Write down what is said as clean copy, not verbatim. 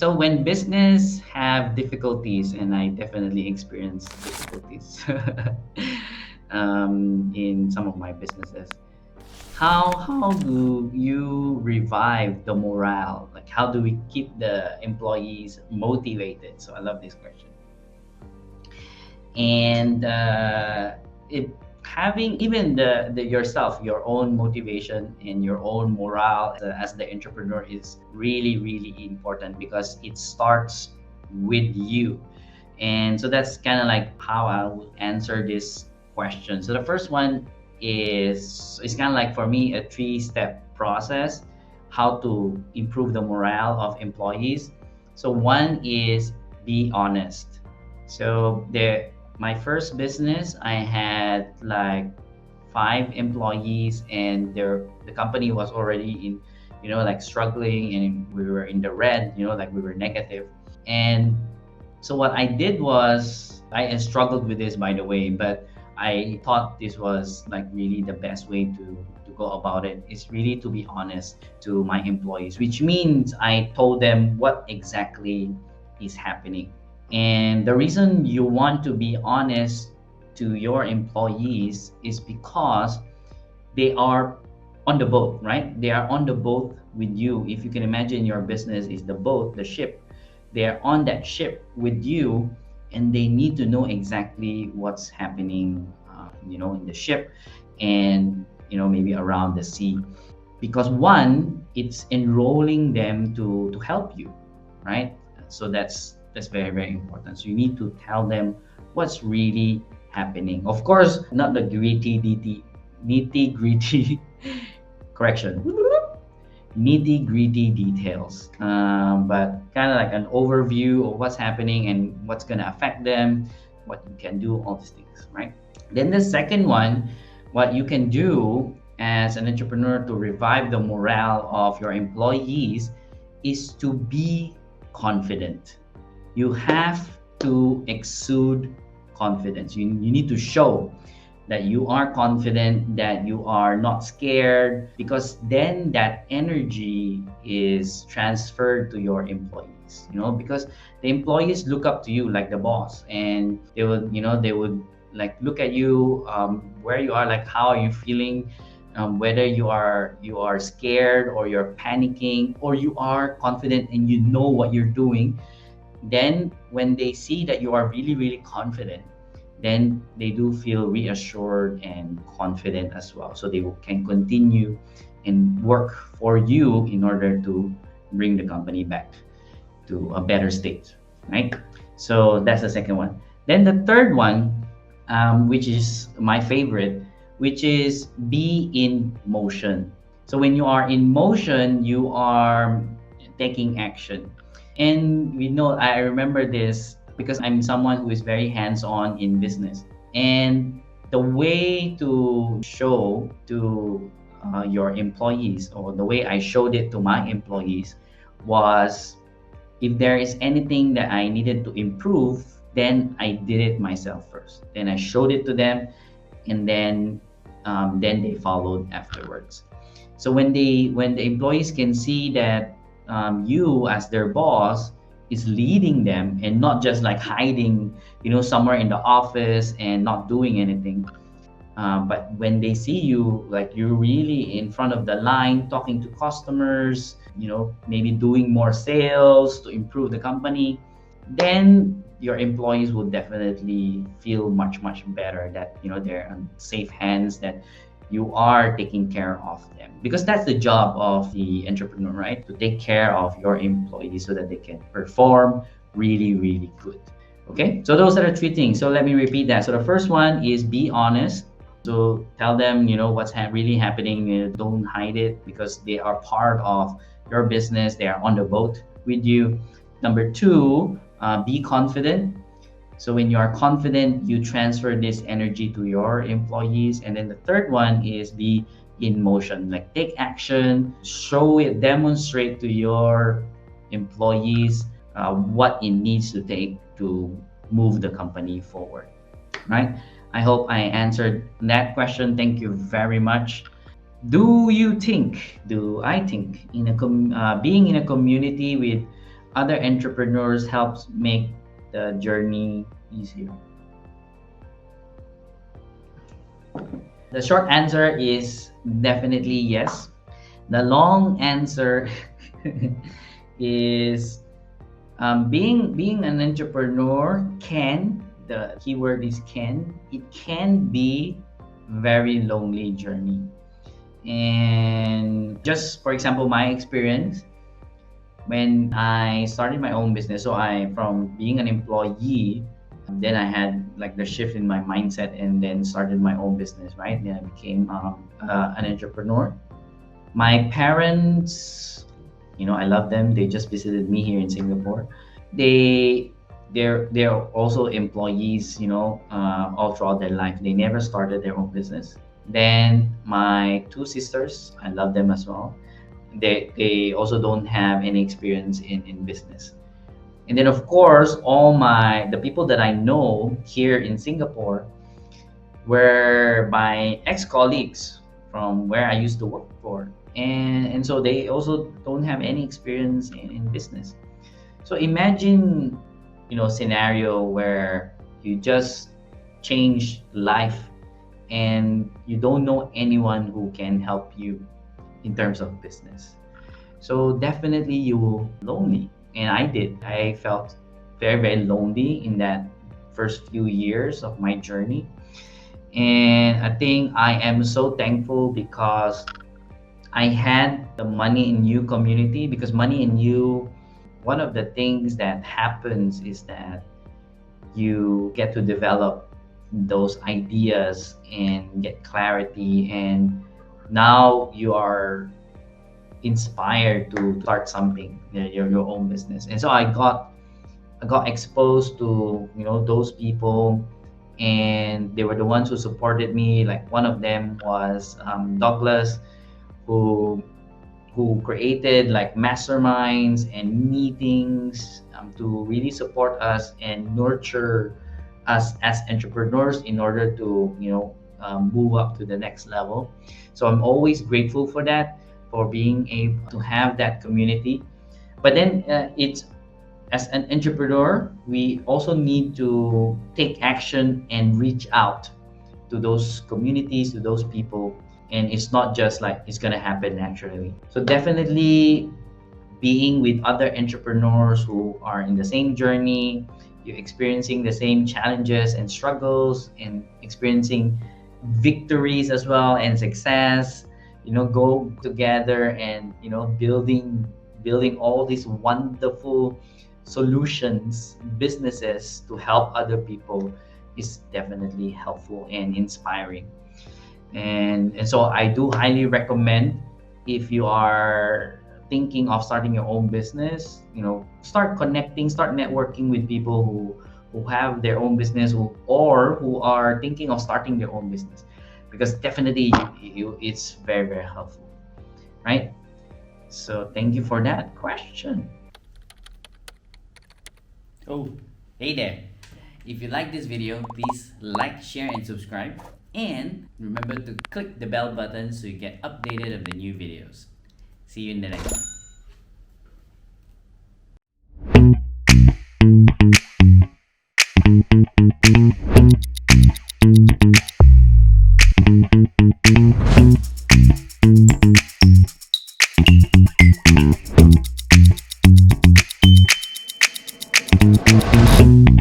So when business have difficulties, and I definitely experience difficulties in some of my businesses, how do you revive the morale? Like, how do we keep the employees motivated? So I love this question. And it having even the yourself, your own motivation and your own morale as the entrepreneur is really really important, because it starts with you. And so that's kind of like how I would answer this question. So the first one is kind of like, for me, a three-step process how to improve the morale of employees. So one is be honest. So my first business, I had like 5 employees, and the company was already in, like struggling, and we were in the red, like we were negative. And so what I did was, I struggled with this, by the way, but I thought this was like really the best way to go about it, is really to be honest to my employees, which means I told them what exactly is happening. And the reason you want to be honest to your employees is because they are on the boat, right? They are on the boat with you. If you can imagine, your business is the boat, the ship. They are on that ship with you, and they need to know exactly what's happening, in the ship, and maybe around the sea. Because one, it's enrolling them to help you, right? So that's very very important. So you need to tell them what's really happening. Of course, not the nitty gritty correction, nitty gritty details, but kind of like an overview of what's happening and what's going to affect them, what you can do, all these things, right? Then the second one, what you can do as an entrepreneur to revive the morale of your employees is to be confident. You have to exude confidence. You need to show that you are confident, that you are not scared, because then that energy is transferred to your employees, because the employees look up to you like the boss, and they would like look at you, where you are, like how are you feeling, whether you are scared, or you're panicking, or you are confident and you know what you're doing. Then when they see that you are really really confident, then they do feel reassured and confident as well, so they can continue and work for you in order to bring the company back to a better state, right? So that's the second one. Then the third one, which is my favorite, which is be in motion. So when you are in motion, you are taking action. And I remember this because I'm someone who is very hands-on in business. And the way to show to your employees, or the way I showed it to my employees, was if there is anything that I needed to improve, then I did it myself first. Then I showed it to them, and then they followed afterwards. So when the employees can see that you as their boss is leading them, and not just like hiding, somewhere in the office and not doing anything, but when they see you, like you're really in front of the line talking to customers, maybe doing more sales to improve the company, then your employees will definitely feel much much better, that they're in safe hands, that you are taking care of them, because that's the job of the entrepreneur, right? To take care of your employees so that they can perform really really good. Okay, so those are the 3 things. So let me repeat that. So the first one is be honest. So tell them what's really happening. Don't hide it, because they are part of your business. They are on the boat with you. Number 2, be confident. So when you are confident, you transfer this energy to your employees. And then the third one is be in motion, like take action, show it, demonstrate to your employees what it needs to take to move the company forward, right? I hope I answered that question. Thank you very much. Do I think being in a community with other entrepreneurs helps make the journey easier? The short answer is definitely yes. The long answer is being an entrepreneur can, the keyword is can, it can be very lonely journey. And just for example, my experience when I started my own business, so I, from being an employee, then I had like the shift in my mindset and then started my own business, right? Then I became an entrepreneur. My parents, I love them. They just visited me here in Singapore. they they're also employees, all throughout their life. They never started their own business. Then my two sisters, I love them as well. They also don't have any experience in business. And then of course, all the people that I know here in Singapore were my ex-colleagues from where I used to work for. And so they also don't have any experience in business. So imagine, scenario where you just change life and you don't know anyone who can help you in terms of business. So definitely you will lonely. And I did. I felt very, very lonely in that first few years of my journey. And I think I am so thankful because I had the Money in You community, because Money in You, one of the things that happens is that you get to develop those ideas and get clarity, and now you are inspired to start something, your own business. And so I got exposed to those people, and they were the ones who supported me. Like one of them was Douglas, who created like masterminds and meetings to really support us and nurture us as entrepreneurs in order to move up to the next level. So I'm always grateful for that, for being able to have that community. But then it's, as an entrepreneur, we also need to take action and reach out to those communities, to those people. And it's not just like it's going to happen naturally. So definitely being with other entrepreneurs who are in the same journey, you're experiencing the same challenges and struggles, and experiencing victories as well and success, go together and building all these wonderful solutions, businesses to help other people is definitely helpful and inspiring. And so I do highly recommend, if you are thinking of starting your own business, start connecting, start networking with people who have their own business, or who are thinking of starting their own business, because definitely it's very, very helpful, right? So thank you for that question. Oh, hey there. If you like this video, please like, share, and subscribe. And remember to click the bell button so you get updated of the new videos. See you in the next one.